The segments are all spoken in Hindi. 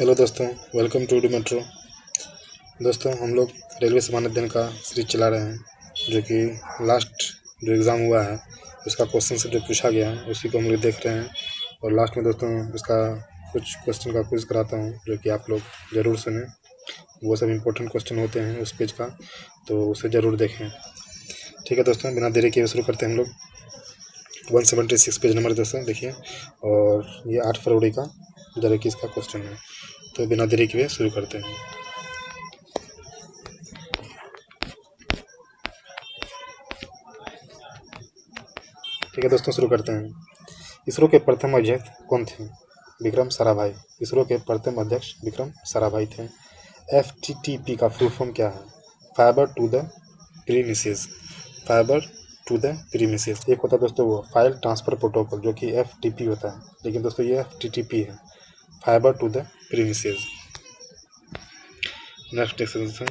हेलो दोस्तों, वेलकम टू मेट्रो। दोस्तों, हम लोग रेलवे सामान्य अध्ययन का सीरीज चला रहे हैं, जो कि लास्ट जो एग्ज़ाम हुआ है उसका क्वेश्चन से जो पूछा गया है उसी को हम लोग देख रहे हैं। और लास्ट में दोस्तों उसका कुछ क्वेश्चन का क्विज कराता हूँ, जो कि आप लोग ज़रूर सुनें। वो सब इम्पोर्टेंट क्वेश्चन होते हैं उस पेज का, तो उसे ज़रूर देखें। ठीक है दोस्तों, बिना देरी किए शुरू करते हैं हम लोग। 176 पेज नंबर दोस्तों देखिए, और ये 8 फरवरी का 2021 का क्वेश्चन है। तो बिना देरी किए शुरू करते हैं। ठीक है दोस्तों, शुरू करते हैं। इसरो के प्रथम अध्यक्ष कौन थे? विक्रम साराभाई। इसरो के प्रथम अध्यक्ष विक्रम साराभाई थे। FTTP का फुल फॉर्म क्या है? Fibre to the premises. Fibre to the premises. एक होता है दोस्तों वो फाइल ट्रांसफर प्रोटोकॉल, जो कि FTP होता है, लेकिन दोस्तों ये FTTP है, fibre to the premises. Next question,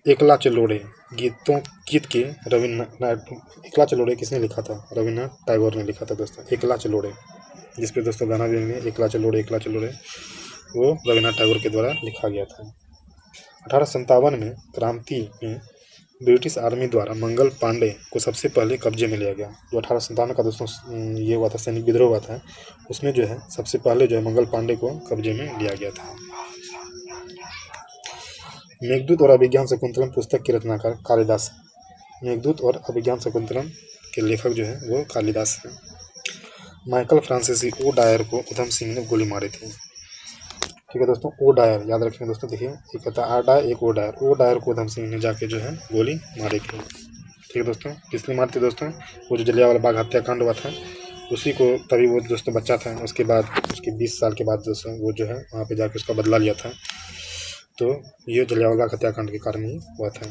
एकला चलोड़े गीत के रविन्द्रनाथ एकला चलोड़े किसने लिखा था? रविन्द्रनाथ टैगोर ने लिखा था दोस्तों, एकला चलोड़े, जिसपे दोस्तों गाना भी है एकला चलोड़े वो रविन्द्रनाथ टैगोर के द्वारा लिखा गया था। 1857 में क्रांति में ब्रिटिश आर्मी द्वारा मंगल पांडे को सबसे पहले कब्जे में लिया गया। जो 1857 का दोस्तों ये हुआ था, सैनिक विद्रोह हुआ था, उसमें जो है सबसे पहले जो है मंगल पांडे को कब्जे में लिया गया था। मेघदूत और अभिज्ञान शकुंतलम पुस्तक के रचनाकार कालिदास। मेघदूत और अभिज्ञान शकुंतलम के लेखक जो है वो कालिदास हैं। माइकल फ्रांसीसी ओ डायर को उधम सिंह ने गोली मारी थी। ठीक है दोस्तों, ओ डायर याद रखेंगे दोस्तों। देखिए, एक होता है आर डायर, एक ओ डायर को उधम सिंह ने जाके जो है गोली मारी थी। ठीक है दोस्तों, किसने मारी थी दोस्तों? वो जो जलियांवाला बाग हत्याकांड हुआ था उसी को, तभी वो दोस्तों बच्चा था, उसके बाद उसके 20 साल के बाद दोस्तों वो जो है वहाँ पे जाके उसका बदला लिया था। तो ये जलियांवाला बाग हत्याकांड के कारण ही हुआ था।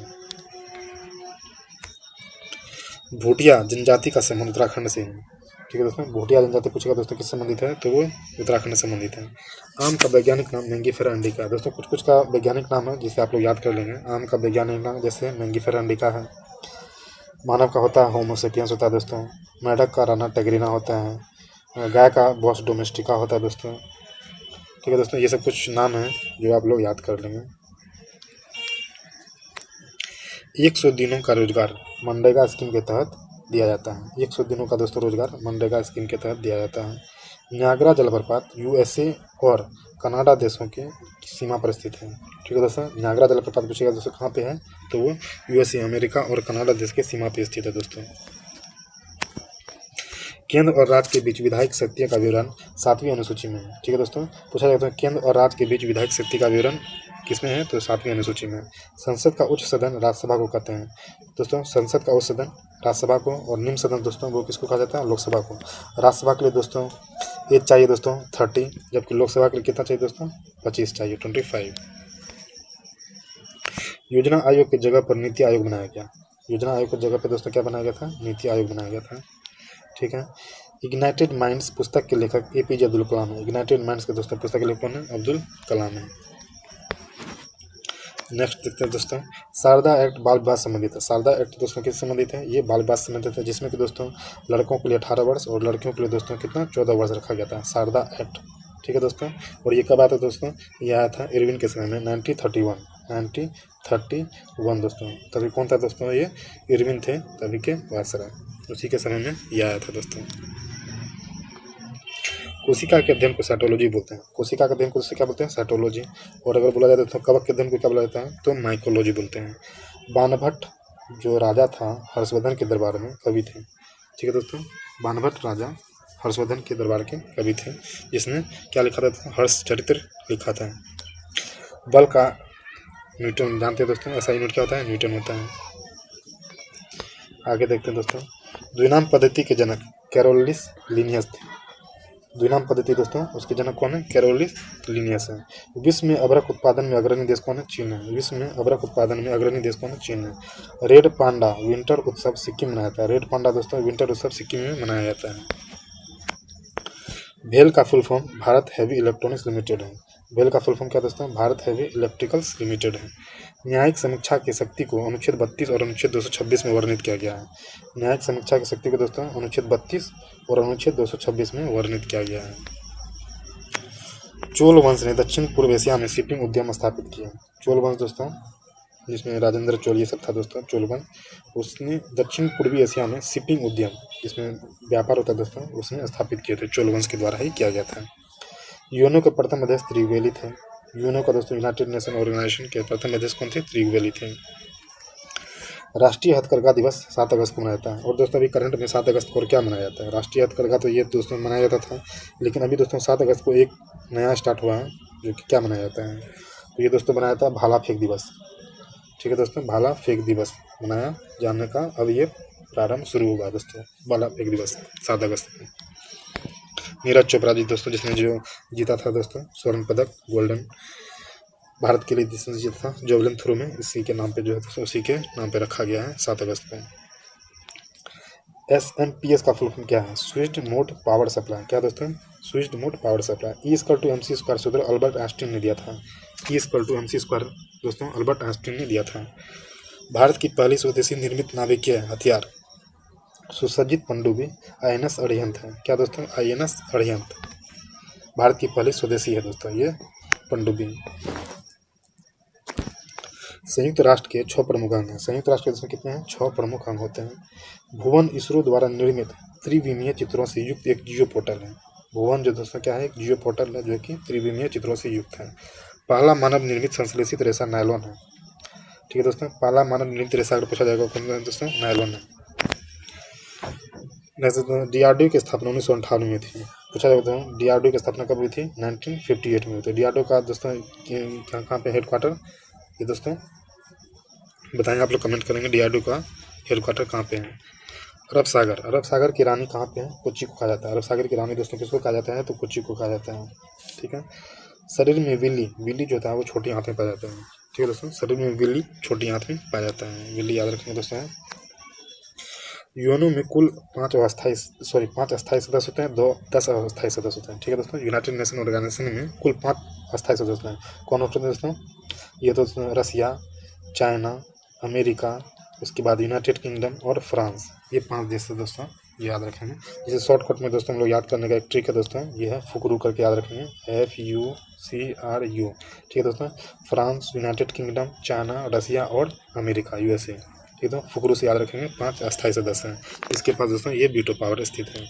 भूटिया जनजाति का संबंध उत्तराखंड से है। ठीक है दोस्तों, भूटिया जनजाति पूछेगा दोस्तों किस संबंधित है, तो वो उत्तराखंड से संबंधित है। आम का वैज्ञानिक नाम मैंगीफेरा इंडिका। दोस्तों कुछ कुछ का वैज्ञानिक नाम है जिसे आप लोग याद कर लेंगे। आम का वैज्ञानिक नाम जैसे मैंगीफेरा इंडिका है। मानव का होता है होमोसेपियंस होता है दोस्तों। मेढक का राना टेगरीना होता है। गाय का बॉस डोमेस्टिका होता है दोस्तों। ठीक है दोस्तों, ये सब कुछ नाम है जो आप लोग याद कर लेंगे। 100 दिनों का रोजगार मनरेगा स्कीम के तहत दिया जाता है। 100 दिनों का दोस्तों रोजगार मनरेगा स्कीम के तहत दिया जाता है। नियाग्रा जलप्रपात USA और कनाडा देशों के सीमा पर स्थित है। ठीक है दोस्तों, नियाग्रा जलप्रपात पूछेगा दोस्तों कहाँ पे है, तो वो USA अमेरिका और कनाडा देश के सीमा पर स्थित है दोस्तों। केंद्र और राज्य के बीच विधायक शक्तियों का विवरण 7वीं अनुसूची में है। ठीक है दोस्तों, पूछा जाता है केंद्र और राज्य के बीच विधायक शक्ति का विवरण किसमें है, तो 7वीं अनुसूची में। संसद का उच्च सदन राज्यसभा को कहते हैं दोस्तों। संसद का उच्च सदन राज्यसभा को, और निम्न सदन दोस्तों वो किसको कहा जाता है? लोकसभा को। राज्यसभा के लिए दोस्तों एज चाहिए दोस्तों 30, जबकि लोकसभा के लिए कितना चाहिए दोस्तों? 25 चाहिए, 25। योजना आयोग की जगह पर नीति आयोग बनाया गया। योजना आयोग की जगह पर दोस्तों क्या बनाया गया था? नीति आयोग बनाया गया था। ठीक है। इग्नाइटेड माइंड्स पुस्तक के लेखक APJ अब्दुल कलाम है। इग्नाइटेड माइंड्स के दोस्तों पुस्तक के लेखक कौन है? अब्दुल कलाम है। नेक्स्ट देखते हैं दोस्तों, शारदा एक्ट बाल विवाह संबंधित है। शारदा एक्ट दोस्तों किस संबंधित है? ये बाल विवाह संबंधित है, जिसमें कि दोस्तों लड़कों के लिए 18 वर्ष और लड़कियों के लिए दोस्तों कितना 14 वर्ष रखा गया था, शारदा एक्ट। ठीक है दोस्तों, और ये कब आया था दोस्तों? ये आया था इरविन के समय में 1931 दोस्तों। तभी कौन था दोस्तों? ये इरविन थे तभी के वायसराय, उसी के समय में यह आया था दोस्तों। कोशिका के अध्ययन को साइटोलॉजी बोलते हैं। कोशिका के अध्ययन को क्या बोलते हैं? साइटोलॉजी। और अगर बोला जाता है तो कवक के अध्ययन को क्या बोला जाता है? तो माइकोलॉजी बोलते हैं। बाणभट्ट जो राजा था हर्षवर्धन के दरबार में कवि थे। ठीक है दोस्तों, बाणभट्ट राजा हर्षवर्धन के दरबार के कवि थे, जिसने क्या लिखा था? हर्ष चरित्र लिखा था। बल का न्यूटन जानते हैं दोस्तों, ऐसा यूनिट क्या होता है? न्यूटन होता है। आगे देखते हैं दोस्तों, द्विनाम पद्धति के जनक कैरोलिस लीनियस थे। द्विनाम पद्धति दोस्तों उसके जनक कौन है? कैरोलिस लीनियस है। विश्व में अभ्रक उत्पादन में अग्रणी देश कौन है? चीन है। विश्व में अभ्रक उत्पादन में अग्रणी देश कौन है? चीन है। रेड पांडा विंटर उत्सव सिक्किम मनाया जाता है। रेड पांडा दोस्तों विंटर उत्सव सिक्किम में मनाया जाता है। भेल का full form Bharat heavy electronics limited है। भेल का फुल फॉर्म क्या दोस्तों? भारत हैवी इलेक्ट्रिकल्स लिमिटेड है। न्यायिक समीक्षा की शक्ति को अनुच्छेद 32 और अनुच्छेद 226 में वर्णित किया गया है। न्यायिक समीक्षा की शक्ति को दोस्तों अनुच्छेद 32 और अनुच्छेद 226 में वर्णित किया गया है। चोल वंश ने दक्षिण पूर्व एशिया में शिपिंग उद्यम स्थापित किया। चोल वंश दोस्तों, जिसमें राजेंद्र चोल ये सब था दोस्तों, चोल वंश, उसने दक्षिण पूर्वी एशिया में शिपिंग उद्यम, जिसमें व्यापार होता है दोस्तों, उसने स्थापित किए थे। चोल वंश के द्वारा ही किया गया था। यूएनओ के प्रथम अध्यक्ष त्रिवेली थे। यूएनओ का दोस्तों यूनाइटेड नेशन ऑर्गेनाइजेशन के प्रथम अध्यक्ष कौन थे? त्रिवेली थे। राष्ट्रीय हथकरघा दिवस 7 अगस्त को मनाया जाता है। और दोस्तों अभी करंट में 7 अगस्त को और क्या मनाया जाता है? राष्ट्रीय हथकरघा तो ये दोस्तों मनाया जाता था, लेकिन अभी दोस्तों 7 अगस्त को एक नया स्टार्ट हुआ है, जो कि क्या मनाया जाता है? तो ये दोस्तों बनाया था भाला फेंक दिवस। ठीक है दोस्तों, भाला फेंक दिवस मनाया जाने का अब ये प्रारंभ शुरू होगा दोस्तों, भाला फेंक दिवस 7 अगस्त को। नीरज चोपड़ा जी दोस्तों, जिसने जो जीता था दोस्तों स्वर्ण पदक गोल्डन, भारत के लिए जिसने जीता था जेवलिन थ्रो में, इसी के नाम पे जो है दोस्तों, उसी के नाम पे रखा गया है 7 अगस्त को। SMPS का फुल फॉर्म क्या है? Switched mode power supply. क्या दोस्तों? Switched mode power supply. E=mc² सूत्र अल्बर्ट आइंस्टीन ने दिया था। E=mc² दोस्तों अल्बर्ट आइंस्टीन ने दिया था। भारत की पहली स्वदेशी निर्मित नाभिकीय हथियार सुसज्जित पनडुब्बी INS अरिहंत है। क्या दोस्तों? INS अरिहंत भारत की पहली स्वदेशी है दोस्तों ये पनडुब्बी। संयुक्त राष्ट्र के 6 प्रमुख अंग हैं। संयुक्त राष्ट्र के दोस्तों कितने हैं? 6 प्रमुख अंग होते हैं। भुवन इसरो द्वारा निर्मित त्रिविमीय चित्रों से युक्त एक जियो पोर्टल है। भुवन जो दोस्तों क्या है? एक जियो पोर्टल है जो कि त्रिविमीय चित्रों से युक्त है। पहला मानव निर्मित संश्लेषित रेशा नायलॉन है। ठीक है दोस्तों, पहला मानव निर्मित रेशा अगर पूछा जाएगा कौन है दोस्तों? नायलॉन है। DRDO की स्थापना 1958 में थी। पूछा जाएगा दोस्तों DRDO की स्थापना कब हुई थी? 1958 में हुई थी। DRDO का दोस्तों कहाँ पे हेडक्वार्टर? ये दोस्तों बताएंगे, आप लोग कमेंट करेंगे DRDO का हेडक्वार्टर कहाँ पे है। अरब सागर, अरब सागर की रानी कहाँ पे है? कोच्चि को कहा जाता है। अरब सागर की रानी दोस्तों किसको कहा जाता है? तो कोच्चि को कहा जाता है। ठीक है। शरीर में विल्ली, विल्ली जो होता है वो छोटी आंत में पाया जाता है। ठीक है दोस्तों, शरीर में विल्ली छोटी आंत में पाया जाता है। विल्ली याद रखेंगे दोस्तों। यूएनओ में कुल 5 अस्थायी सदस्य होते हैं, 10 अस्थायी सदस्य होते हैं। ठीक है दोस्तों, यूनाइटेड नेशन ऑर्गेनाइजेशन में कुल 5 अस्थायी सदस्य होते हैं। कौन होते हैं दोस्तों? ये तो रसिया, चाइना, अमेरिका, उसके बाद यूनाइटेड किंगडम और फ्रांस, ये 5 देश है दोस्तों, याद रखेंगे। जिसे शॉर्टकट में दोस्तों हम लोग याद करने का एक ट्रिक है दोस्तों, ये है फुकरू करके याद रखेंगे, FUCRU। ठीक है दोस्तों, फ्रांस, यूनाइटेड किंगडम, चाइना, रसिया और अमेरिका USA। ठीक है, तो फुकरू से याद रखेंगे। 5 अस्थायी सदस्य हैं। इसके पास दोस्तों ये वीटो पावर स्थित है।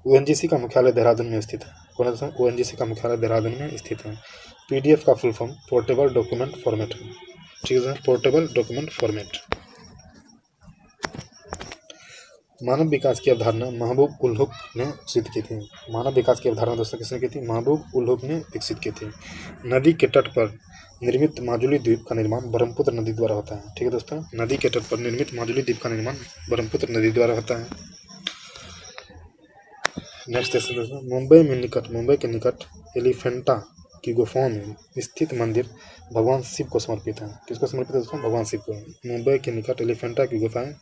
ONGC का मुख्यालय देहरादून में स्थित है। कौन है दोस्तों? ONGC का मुख्यालय देहरादून में स्थित है। PDF का full form portable document format है। ठीक है, पोर्टेबल डॉक्यूमेंट फॉर्मेट। मानव विकास की अवधारणा महबूब उल हुक ने विकसित की थी। मानव विकास की अवधारणा दोस्तों किसने की थी? महबूब उल हुक ने विकसित की थी। नदी के तट पर निर्मित माजुली द्वीप का निर्माण ब्रह्मपुत्र नदी द्वारा होता है। ठीक है दोस्तों, नदी के तट पर निर्मित माजुली द्वीप का निर्माण ब्रह्मपुत्र नदी द्वारा होता है। नेक्स्ट क्वेश्चन दोस्तों, मुंबई के निकट एलिफेंटा की गुफाओं में स्थित मंदिर भगवान शिव को समर्पित है। किसको समर्पित है दोस्तों? भगवान शिव को। मुंबई के निकट एलिफेंटा की गुफाएं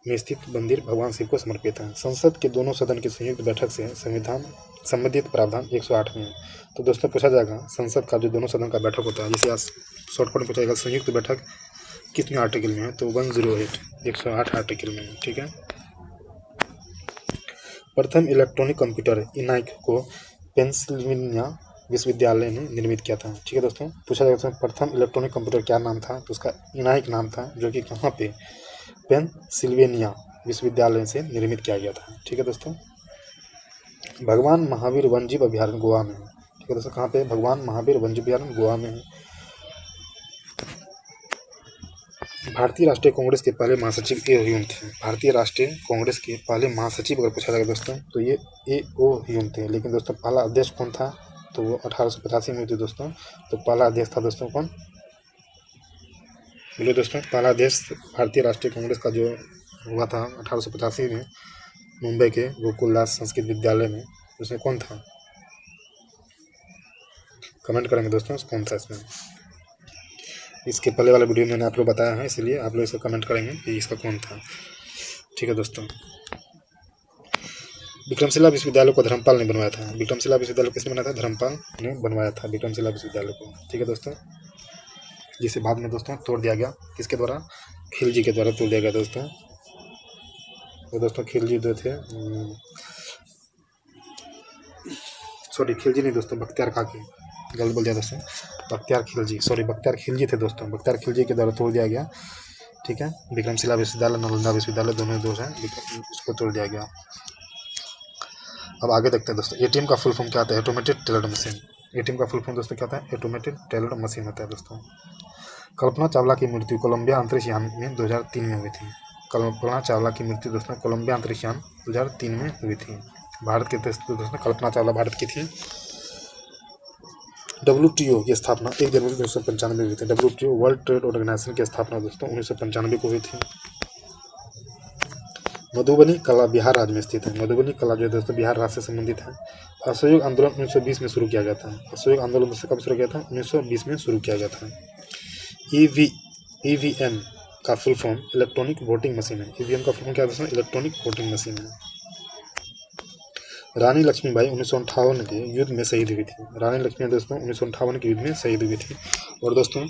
में स्थित मंदिर भगवान शिव को समर्पित है। संसद के दोनों सदन की संयुक्त बैठक से संविधान संबंधित प्रावधान 108 में। तो दोस्तों पूछा जाएगा संसद का जो दोनों सदन का बैठक होता है, जिसे आज शॉर्टकट में पूछा जाएगा संयुक्त बैठक कितने आर्टिकल में है? तो 108 108 आर्टिकल में है। ठीक है। प्रथम इलेक्ट्रॉनिक कंप्यूटर इनाइक को पेंसिल्वेनिया विश्वविद्यालय ने निर्मित किया था। ठीक है दोस्तों, पूछा जाएगा प्रथम इलेक्ट्रॉनिक कंप्यूटर क्या नाम था? तो उसका इनाइक नाम था, जो कि कहाँ पे? पेंसिल्वेनिया विश्वविद्यालय से निर्मित किया गया था। ठीक है दोस्तों। भगवान महावीर वन्यजीव अभयारण्य गोवा में है। ठीक है दोस्तों, कहाँ पे? भगवान महावीर वन्यजीव अभयारण्य गोवा में है। भारतीय राष्ट्रीय कांग्रेस के पहले महासचिव A.O. ह्यूम थे। भारतीय राष्ट्रीय कांग्रेस के पहले महासचिव अगर पूछा जाएगा दोस्तों तो ये A.O. ह्यूम थे। लेकिन दोस्तों पहला अध्यक्ष कौन था? तो वो 1885 में हुई थी दोस्तों। तो पहला अध्यक्ष था दोस्तों कौन? बोलो दोस्तों, पहला अध्यक्ष भारतीय राष्ट्रीय कांग्रेस का जो हुआ था 1885 में मुंबई के गोकुलदास संस्कृत विद्यालय में, उसमें कौन था? कमेंट करेंगे दोस्तों कौन था इसमें। इसके पहले वाले वीडियो में मैंने आप लोग बताया है, इसलिए आप लोग इसको कमेंट करेंगे कि इसका कौन था। ठीक है दोस्तों। विक्रमशिला विश्वविद्यालय को धर्मपाल ने बनवाया था। विक्रमशिला विश्वविद्यालय किसने बनाया था? धर्मपाल ने बनवाया था विक्रमशिला विश्वविद्यालय को। ठीक है दोस्तों, जिसे बाद में दोस्तों तोड़ दिया गया किसके द्वारा? खिलजी के द्वारा तोड़ दिया गया दोस्तों। तो दोस्तों खिलजी जो थे सॉरी खिलजी नहीं दोस्तों, बख्तियार काकी, गलत बोल दिया दोस्तों, बख्तियार खिलजी, सॉरी बख्तियार खिलजी थे दोस्तों, बख्तियार खिलजी के द्वारा तोड़ दिया गया। ठीक है, विक्रमशिला विश्वविद्यालय, नालंदा विश्वविद्यालय दोनों दोष हैं, उसको तोड़ दिया गया। अब आगे देखते हैं दोस्तों, एटीएम का फुल फॉर्म क्या होता है? Automated teller machine. एटीएम का फुल फॉर्म दोस्तों क्या होता है? ऑटोमेटेड टेलर मशीन होता है दोस्तों। कल्पना चावला की मृत्यु कोलंबिया अंतरिक्ष यान में 2003 में हुई थी। कल्पना चावला की मृत्यु दोस्तों कोलंबिया अंतरिक्ष यान 2003 में हुई थी। भारत के दोस्तों कल्पना चावला भारत की थी। WTO की स्थापना 1 जनवरी 1995 में हुई थी। WTO वर्ल्ड ट्रेड ऑर्गेनाइजेशन की स्थापना दोस्तों 1995 को हुई थी। मधुबनी कला बिहार राज्य में स्थित है। मधुबनी कला जो है दोस्तों बिहार राज्य से संबंधित है। असहयोग आंदोलन 1920 में शुरू किया गया था। असहयोग आंदोलन दोस्तों कब शुरू किया था? 1920 में शुरू किया गया था। EVM का full form electronic voting machine है। EVM का फुल फॉर्म क्या है दोस्तों? इलेक्ट्रॉनिक वोटिंग मशीन है। रानी लक्ष्मीबाई 1958 के युद्ध में शहीद हुई थी। रानी लक्ष्मीबाई दोस्तों 1958 के युद्ध में शहीद हुई थी। और दोस्तों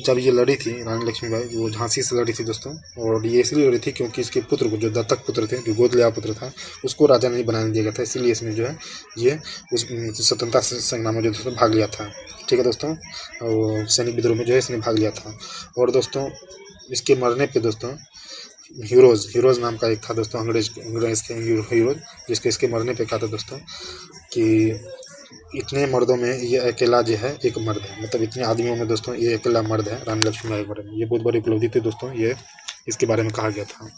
जब ये लड़ी थी रानी लक्ष्मीबाई, वो झांसी से लड़ी थी दोस्तों, और ये इसलिए लड़ी थी क्योंकि इसके पुत्र को, जो दत्तक पुत्र थे, जो गोद लिया पुत्र था, उसको राजा नहीं बनाने दिया गया था, इसीलिए इसमें जो है ये उस स्वतंत्रता संग्राम में जो दोस्तों भाग लिया था। ठीक है दोस्तों, और सैनिक विद्रोह में जो है इसने भाग लिया था। और दोस्तों इसके मरने पर दोस्तों हीरोज नाम का एक था दोस्तों, अंग्रेज थे हीरोज, जिसके इसके मरने पे कहा था दोस्तों कि इतने मर्दों में ये अकेला जो है एक मर्द है, मतलब इतने आदमियों में दोस्तों ये अकेला मर्द है रानी लक्ष्मीबाई के बारे में। ये बहुत बड़ी उपलब्धि थी दोस्तों, ये इसके बारे में कहा गया था।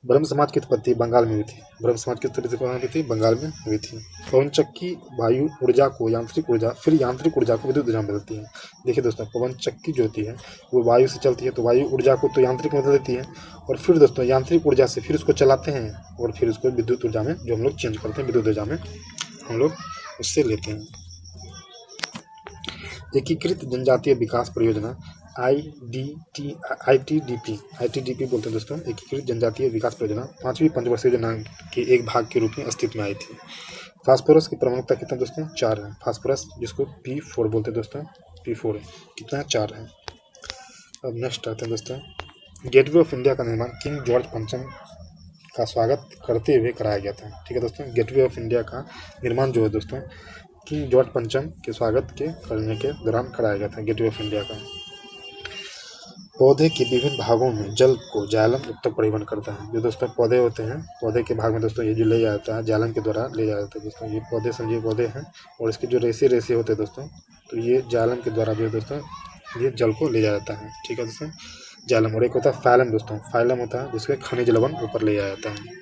ब्रह्म समाज की उत्पत्ति बंगाल में हुई थी। ब्रह्म समाज की उत्पत्ति कहाँ हुई थी? बंगाल में हुई थी। पवनचक्की वायु ऊर्जा को यांत्रिक ऊर्जा, फिर यांत्रिक ऊर्जा को विद्युत ऊर्जा में बदलती है। देखिए दोस्तों, पवनचक्की जो होती है वो वायु से चलती है, तो वायु ऊर्जा को तो यांत्रिक में बदल देती है, और फिर दोस्तों यांत्रिक ऊर्जा से फिर उसको चलाते हैं, और फिर उसको विद्युत ऊर्जा में जो हम लोग चेंज करते हैं, विद्युत ऊर्जा में हम लोग उससे लेते हैं। एकीकृत जनजातीय विकास परियोजना ITDP बोलते हैं दोस्तों, एकीकृत जनजातीय विकास परियोजना 5वीं पंचवर्षीय योजना के एक भाग के रूप में अस्तित्व में आई थी। फास्फोरस की प्रमुखता कितना दोस्तों? 4 है। फास्फोरस जिसको P4 बोलते हैं दोस्तों, P4 कितना? 4 है। अब नेक्स्ट आते हैं दोस्तों, गेटवे ऑफ इंडिया का निर्माण किंग जॉर्ज पंचम का स्वागत करते हुए कराया गया था। ठीक है दोस्तों, गेटवे ऑफ इंडिया का निर्माण जो है दोस्तों किंग जॉर्ज पंचम के स्वागत के करने के दौरान कराया गया था, गेटवे ऑफ इंडिया का। पौधे के विभिन्न भागों में जल को जायलम तक परिवहन करता है। जो दोस्तों पौधे होते हैं, पौधे के भाग में दोस्तों ये जो ले जाता है जायलम के द्वारा ले जाता है दोस्तों। ये पौधे समझिए पौधे हैं, और इसके जो रेसे होते हैं दोस्तों, तो ये जायलम के द्वारा जो है दोस्तों ये जल को ले जाता है। ठीक है दोस्तों, जायलम। और एक होता है फाइलम दोस्तों, फाइलम होता है जिसके खनिज लवण ऊपर ले जाया जाता है।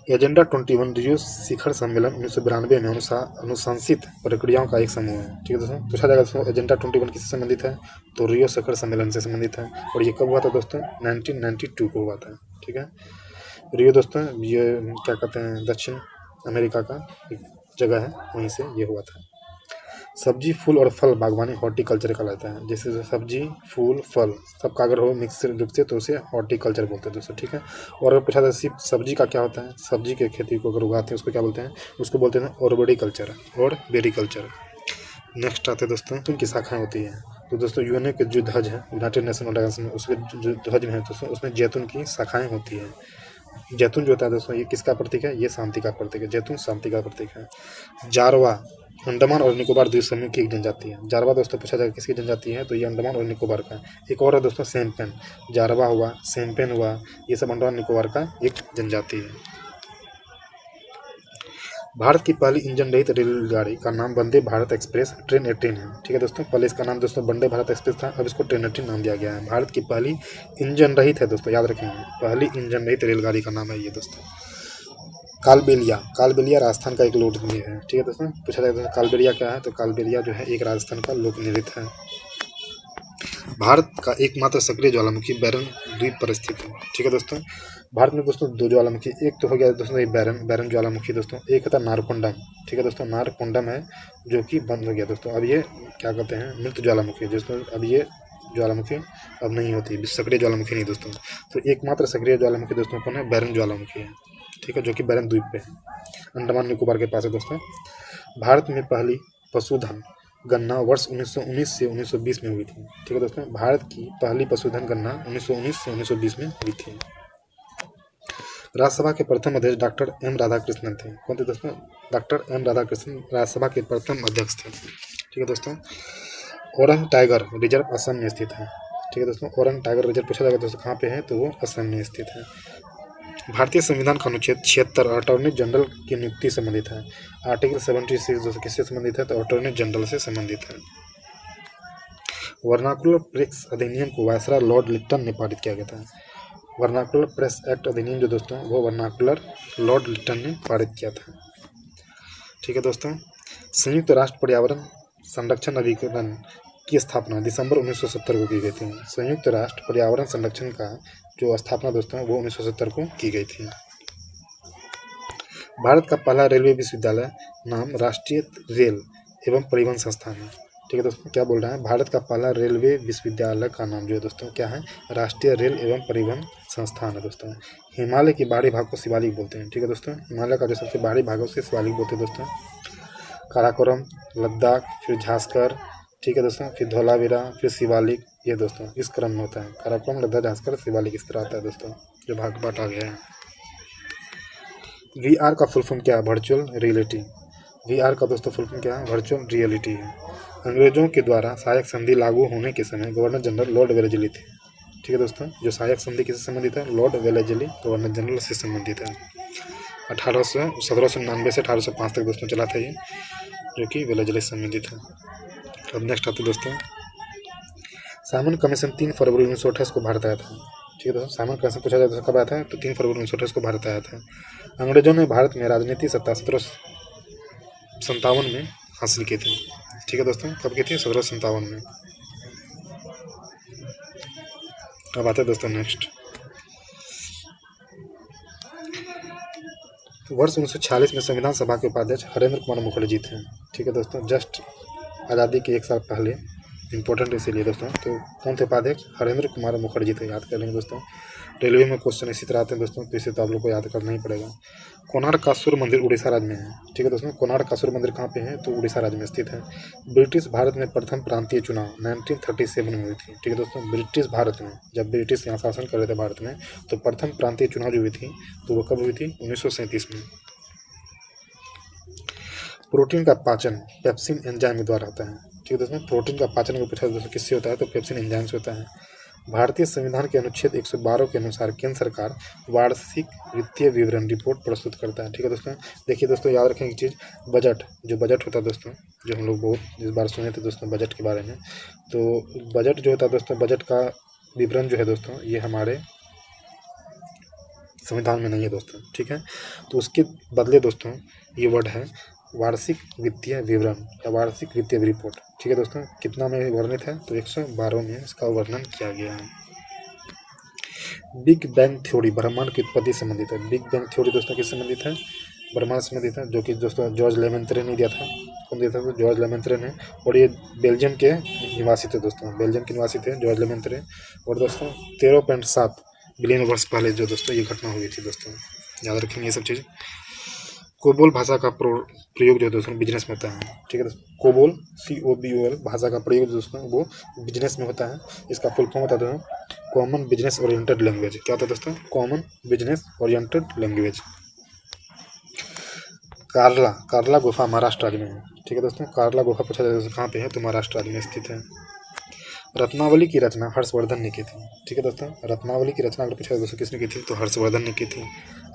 एजेंडा 21 रियो शिखर सम्मेलन 1992 में अनुशंसित प्रक्रियाओं का एक समूह है। ठीक है दोस्तों, पूछा जाएगा दोस्तों एजेंडा 21 किससे संबंधित है? तो रियो शिखर सम्मेलन से संबंधित है। और ये कब हुआ था दोस्तों? 1992 को हुआ था। ठीक है, रियो दोस्तों ये क्या कहते हैं, दक्षिण अमेरिका का एक जगह है, वहीं से ये हुआ था। सब्जी फूल और फल बागवानी हॉर्टिकल्चर कहलाता है। जैसे सब्जी फूल फल सबका अगर हो मिक्स रूप से तो उसे हॉर्टिकल्चर बोलते हैं दोस्तों। ठीक है, और अगर पूछा जाए सिर्फ सब्जी का क्या होता है, सब्जी के खेती को अगर उगाते हैं उसको क्या बोलते हैं? उसको बोलते हैं ऑर्बोरिकल्चर और बेरिकल्चर। नेक्स्ट आते हैं दोस्तों उनकी शाखाएँ होती हैं। तो दोस्तों यूएनओ के जो ध्वज है, यूनाइटेड नेशन ऑर्गेनाइजेशन, उसके जो ध्वज में है दोस्तों उसमें जैतून की शाखाएँ होती हैं। जैतून जो होता है दोस्तों ये किसका प्रतीक है? ये शांति का प्रतीक है। जैतून शांति का प्रतीक है। जारवा अंडमान और निकोबार द्वीप समूह की एक जनजाति है। जारवा दोस्तों पूछा जाएगा किसकी जनजाति है? तो ये अंडमान और निकोबार का। एक और है दोस्तों सैम्पेन, जारवा हुआ, सैम्पेन हुआ, ये सब अंडमान निकोबार का एक जनजाति है। भारत की पहली इंजन रहित रेलगाड़ी का नाम वंदे भारत एक्सप्रेस ट्रेन 18 है। ठीक है दोस्तों, पहले इसका नाम दोस्तों वंदे भारत एक्सप्रेस था, अब इसको ट्रेन 18 नाम दिया गया है। भारत की पहली इंजन रहित है दोस्तों, याद रखेंगे, पहली इंजन रहित रेलगाड़ी का नाम है ये दोस्तों। कालबेलिया राजस्थान का एक लोक नृत्य है। ठीक है दोस्तों, पूछा जाएगा दोस्तों कालबेलिया क्या है? तो कालबेलिया जो है एक राजस्थान का लोक नृत्य है। भारत का एकमात्र सक्रिय ज्वालामुखी बैरन द्वीप पर स्थित है। ठीक है दोस्तों, भारत में दोस्तों 2 ज्वालामुखी, एक तो हो गया दोस्तों ये बैरन ज्वालामुखी दोस्तों, एक होता नारकोंडम। ठीक है दोस्तों, नारकोंडम है जो कि बंद हो गया दोस्तों। अब ये क्या कहते हैं, मृत ज्वालामुखी दोस्तों, अब ये ज्वालामुखी अब नहीं होती, सक्रिय ज्वालामुखी नहीं दोस्तों। तो एकमात्र सक्रिय ज्वालामुखी दोस्तों कौन है? बैरन ज्वालामुखी है। ठीक है, जो कि बैरन द्वीप पे है, अंडमान निकोबार के पास है दोस्तों। भारत में पहली पशुधन गणना वर्ष 1919 से 1920 में हुई थी। ठीक है दोस्तों, भारत की पहली पशुधन गणना 1919 से 1920 में हुई थी। राज्यसभा के प्रथम अध्यक्ष डॉक्टर एम राधाकृष्णन थे। कौन थे दोस्तों? डॉक्टर एम राधाकृष्णन राज्यसभा के प्रथम अध्यक्ष थे। ठीक है दोस्तों। ओरंग टाइगर रिजर्व असम में स्थित है। ठीक है दोस्तों। ओरंग टाइगर रिजर्व पूछा जाएगा दोस्तों कहाँ पे है, तो वो असम में स्थित है। भारतीय संविधान का अनुच्छेद 76 अटॉर्नी जनरल की नियुक्ति से संबंधित है। आर्टिकल 76 दोस्तों किससे संबंधित है, तो अटॉर्नी जनरल से संबंधित है। वर्नाकुलर प्रेस अधिनियम को वायसराय लॉर्ड लिट्टन ने पारित किया गया था। वर्नाकुलर प्रेस एक्ट अधिनियम जो दोस्तों वो वर्नाकुलर लॉर्ड लिट्टन ने पारित किया था। ठीक है दोस्तों। संयुक्त राष्ट्र पर्यावरण संरक्षण अभिकरण की स्थापना दिसंबर 1970 को की गई थी। संयुक्त राष्ट्र पर्यावरण संरक्षण का जो स्थापना दोस्तों वो 1970 को की गई थी। भारत का पहला रेलवे विश्वविद्यालय नाम राष्ट्रीय रेल एवं परिवहन संस्थान है। ठीक है दोस्तों। क्या बोल रहा है, भारत का पहला रेलवे विश्वविद्यालय का नाम जो है दोस्तों क्या है, राष्ट्रीय रेल एवं परिवहन संस्थान है दोस्तों। हिमालय के बाहरी भाग को शिवालिक बोलते हैं। ठीक है दोस्तों। हिमालय का जो सबसे बाहरी भाग है उसे शिवालिक बोलते हैं दोस्तों। काराकोरम, लद्दाख, फिर झांसकर, ठीक है दोस्तों, फिर धौलावीरा, फिर शिवालिक, ये दोस्तों इस क्रम में होता है। काराकोरम, लद्दाख, झांसकर, शिवालिक इस तरह आता है दोस्तों जो भाग बांटा गया है। VR का फुल फॉर्म क्या है, वर्चुअल रियलिटी। VR का दोस्तों फुल फॉर्म क्या है, वर्चुअल रियलिटी है। अंग्रेजों के द्वारा सहायक संधि लागू होने के समय गवर्नर जनरल लॉर्ड वेलेस्ली थे। ठीक है दोस्तों। जो सहायक संधि किससे संबंधित है, लॉर्ड वेलेस्ली गवर्नर जनरल से संबंधित है। 1799 से 1805 तक दोस्तों चला था ये, जो कि वेलेस्ली से संबंधित है। अब नेक्स्ट आते दोस्तों, साइमन कमीशन 3 फरवरी 1928 को भारत आया था। ठीक है दोस्तों। साइमन कमीशन पूछा जाए तो कब आया था, तो 3 फरवरी 1928 को भारत आया था। अंग्रेजों ने भारत में राजनीतिक सत्ता 1757 में हासिल की थी। ठीक है दोस्तों। कब की थी, 1757 में। अब आते हैं दोस्तों नेक्स्ट, वर्ष 1946 में संविधान सभा के उपाध्यक्ष हरेंद्र कुमार मुखर्जी थे। ठीक है दोस्तों। जस्ट आज़ादी के 1 साल पहले, इंपॉर्टेंट इसीलिए दोस्तों। तो कौन थे उपाध्यक्ष, हरेंद्र कुमार मुखर्जी थे, याद कर लेंगे दोस्तों। रेलवे में क्वेश्चन इसी तरह आते हैं दोस्तों, तो इसे तो आप लोग को याद करना ही पड़ेगा। कोणार्क का सूर्य मंदिर उड़ीसा राज्य में है। ठीक है दोस्तों। कोणार्क का सूर्य मंदिर कहाँ पे है, तो उड़ीसा राज्य में स्थित है। ब्रिटिश भारत में प्रथम प्रांतीय चुनाव 1937 में हुई थी। ठीक है दोस्तों। ब्रिटिश भारत में, जब ब्रिटिश यहाँ शासन कर रहे थे भारत में, तो प्रथम प्रांतीय चुनाव जो हुई थी तो वो कब हुई थी, 1937 में। प्रोटीन का पाचन पेप्सिन एंजाइम द्वारा होता है। ठीक है दोस्तों। प्रोटीन का पाचन को पूछा दोस्तों किससे होता है, तो पेप्सिन एंजाइम से होता है। भारतीय संविधान के अनुच्छेद 112 के अनुसार केंद्र सरकार वार्षिक वित्तीय विवरण रिपोर्ट प्रस्तुत करता है। ठीक है दोस्तों। देखिए दोस्तों, याद रखें एक चीज़, बजट, जो बजट होता है दोस्तों, जो हम लोग बहुत इस बार सुने थे दोस्तों बजट के बारे में, तो बजट जो होता है दोस्तों, बजट का विवरण जो है दोस्तों, ये हमारे संविधान में नहीं है दोस्तों। ठीक है। तो उसके बदले दोस्तों ये वर्ड है वार्षिक वित्तीय विवरण या वार्षिक वित्तीय रिपोर्ट। ठीक है दोस्तों। कितना में वर्णित है, तो 112 में इसका वर्णन किया गया है। बिग बैंग थ्योरी ब्रह्मांड की उत्पत्ति से संबंधित है। बिग बैंग थ्योरी दोस्तों किससे संबंधित है, ब्रह्मांड से संबंधित है, जो कि दोस्तों जॉर्ज लेमेंत्रे ने दिया था। कौन दिया था, तो जॉर्ज लेमेंत्रे ने। और ये बेल्जियम के निवासी थे दोस्तों, बेल्जियम के निवासी थे जॉर्ज लेमेंत्रे। और दोस्तों 13.7 बिलियन वर्ष पहले जो दोस्तों ये घटना हुई थी दोस्तों, याद रखेंगे ये सब चीज़। कोबोल भाषा का प्रयोग जो है दोस्तों बिजनेस में होता है। ठीक है दोस्तों। कोबोल COBOL भाषा का प्रयोग दोस्तों वो बिजनेस में होता है। इसका फुल फॉर्म होता है दोस्तों कॉमन बिजनेस ओरिएंटेड लैंग्वेज। क्या होता है दोस्तों, कॉमन बिजनेस ओरिएंटेड लैंग्वेज। कार्ला गुफा महाराष्ट्र राज्य में है। ठीक है दोस्तों। कार्ला गुफा पूछा जाए दोस्तों कहाँ पे है, तो महाराष्ट्र राज्य में स्थित है। रत्नावली की रचना हर्षवर्धन ने की थी। ठीक है दोस्तों। रत्नावली की रचना अगर पूछा जाए दोस्तों किसने की थी, तो हर्षवर्धन ने की थी।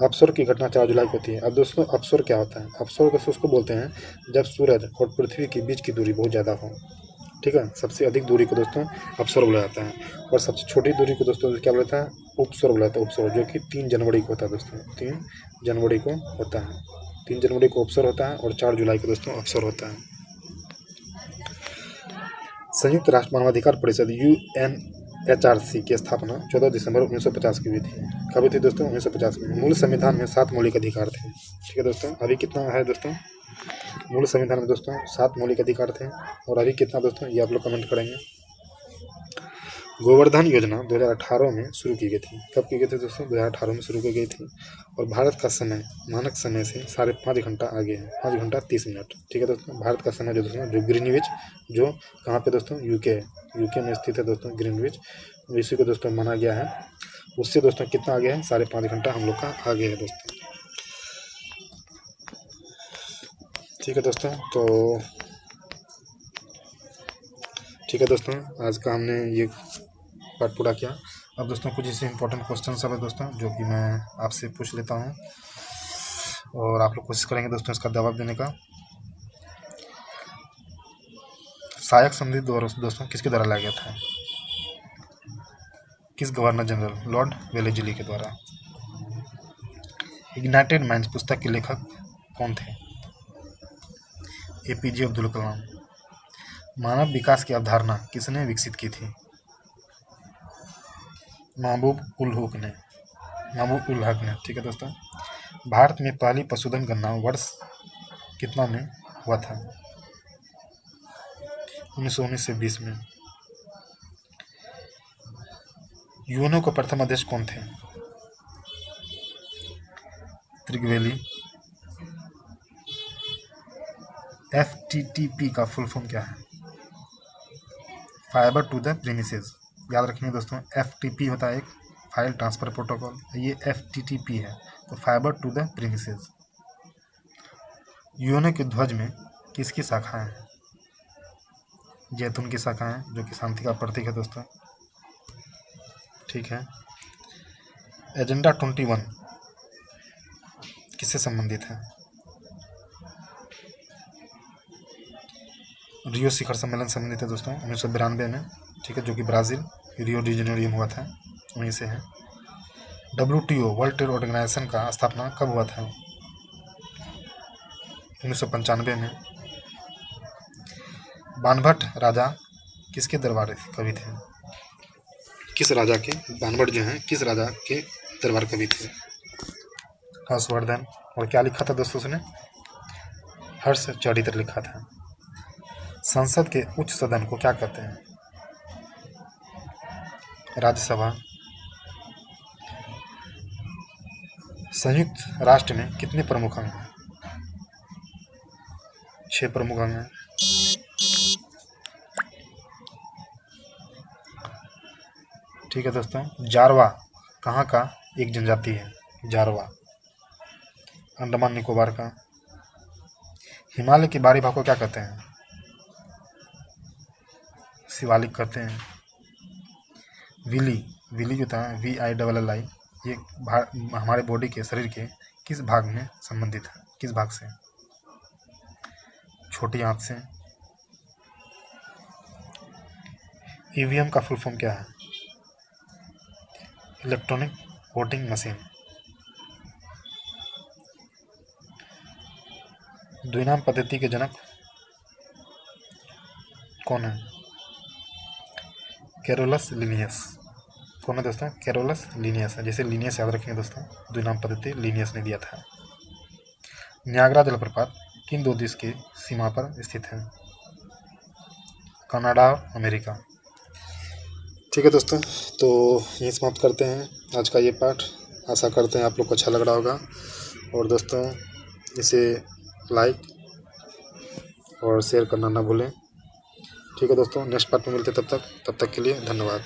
अवसर की घटना 4 जुलाई को होती है। अब दोस्तों अवसर क्या होता है, अवसर दोस्तों उसको बोलते हैं जब सूरज और पृथ्वी के बीच की दूरी बहुत ज़्यादा हो। ठीक है। सबसे अधिक दूरी को दोस्तों अवसर बोला जाता है, और सबसे छोटी दूरी को दोस्तों क्या बोला जाता है, उपसर बोला जाता है। उपसर जो कि 3 जनवरी को होता है दोस्तों, 3 जनवरी को होता है। 3 जनवरी को उपसर होता है और 4 जुलाई को दोस्तों अवसर होता है। संयुक्त राष्ट्र मानवाधिकार परिषद UNHRC की स्थापना 14 दिसंबर 1950 की हुई थी। कब हुई थी दोस्तों, 1950 में। मूल संविधान में 7 मौलिक अधिकार थे। ठीक है दोस्तों। अभी कितना है दोस्तों, मूल संविधान में दोस्तों 7 मौलिक अधिकार थे। और अभी कितना दोस्तों, ये आप लोग कमेंट करेंगे। गोवर्धन योजना 2018 में शुरू की गई थी। कब की गई थी दोस्तों, 2018 में शुरू की गई थी। और भारत का समय मानक समय से 5.5 घंटा आगे है, 5 घंटा 30 मिनट। ठीक है दोस्तों। भारत का समय जो दोस्तों जो ग्रीनविच, जो कहाँ पे दोस्तों, यूके में स्थित है दोस्तों ग्रीनविच, इसी को दोस्तों माना गया है उससे दोस्तों कितना आगे है, 5.5 घंटा हम लोग का आगे है दोस्तों। ठीक है दोस्तों, तो ठीक है दोस्तों, आज का हमने ये पार्ट पूरा किया। अब दोस्तों कुछ ऐसे इंपॉर्टेंट क्वेश्चन सब है दोस्तों जो कि मैं आपसे पूछ लेता हूँ और आप लोग कोशिश करेंगे दोस्तों इसका जवाब देने का। सहायक संधि दोस्तों किसके द्वारा लाया गया था? किस गवर्नर जनरल लॉर्ड वेलेस्ली के द्वारा? इग्नाइटेड माइंड्स पुस्तक के लेखक कौन थे? एपीजे अब्दुल कलाम। मानव विकास की अवधारणा किसने विकसित की थी? महबूब उल हक ने। ठीक है दोस्तों, भारत में पहली पशुधन गणना वर्ष कितना में हुआ था? 1919 से 20 में। यूएनओ के प्रथम अध्यक्ष कौन थे? त्रिगवेली। एफटीटीपी का फुल फॉर्म क्या है? Fibre to the premises. याद रखेंगे दोस्तों, एफटीपी होता है एक फाइल ट्रांसफर प्रोटोकॉल, ये एफटीटीपी है, तो fibre to the premises. UNO के ध्वज में किसकी शाखाएं हैं? जैतून की शाखाएं, जो कि शांति का प्रतीक है दोस्तों। ठीक है, एजेंडा 21 किससे संबंधित है? रियो शिखर सम्मेलन संबंधित है दोस्तों 1992 में। ठीक है, जो कि ब्राज़ील रियो डी जेनेरियो में हुआ था, वहीं से है। WTO वर्ल्ड ट्रेड ऑर्गेनाइजेशन का स्थापना कब हुआ था? 1995 में। बाणभट्ट राजा किसके दरबार कवि थे? किस राजा के, बाणभट्ट जो हैं किस राजा के दरबार कवि थे? हर्षवर्धन। और क्या लिखा था दोस्तों उसने? हर्षचरित्र लिखा था। संसद के उच्च सदन को क्या कहते हैं? राज्यसभा। संयुक्त राष्ट्र में कितने प्रमुख अंग हैं? 6 प्रमुख अंग हैं। ठीक है दोस्तों, जारवा कहाँ का एक जनजाति है? जारवा अंडमान निकोबार का। हिमालय के बाहरी भाग को क्या कहते हैं? शिवालिक कहते हैं। विली जो था VILLI, ये हमारे बॉडी के, शरीर के किस भाग में संबंधित है? किस भाग से? छोटी आंत से। ईवीएम का फुल फॉर्म क्या है? Electronic voting machine. द्विनाम पद्धति के जनक कौन है? Carolus Linnaeus. कौन है दोस्तों? कैरोलस लिनियस है। जैसे लिनियस याद रखेंगे दोस्तों, द्विनाम पद्धति लिनियस ने दिया था। नियाग्रा जलप्रपात किन 2 देश की सीमा पर स्थित है? कनाडा और अमेरिका। ठीक है दोस्तों, तो यहीं समाप्त करते हैं आज का ये पाठ। आशा करते हैं आप लोग को अच्छा लग रहा होगा, और दोस्तों इसे लाइक और शेयर करना ना भूलें। ठीक है दोस्तों, नेक्स्ट पार्ट में मिलते तब तक के लिए धन्यवाद।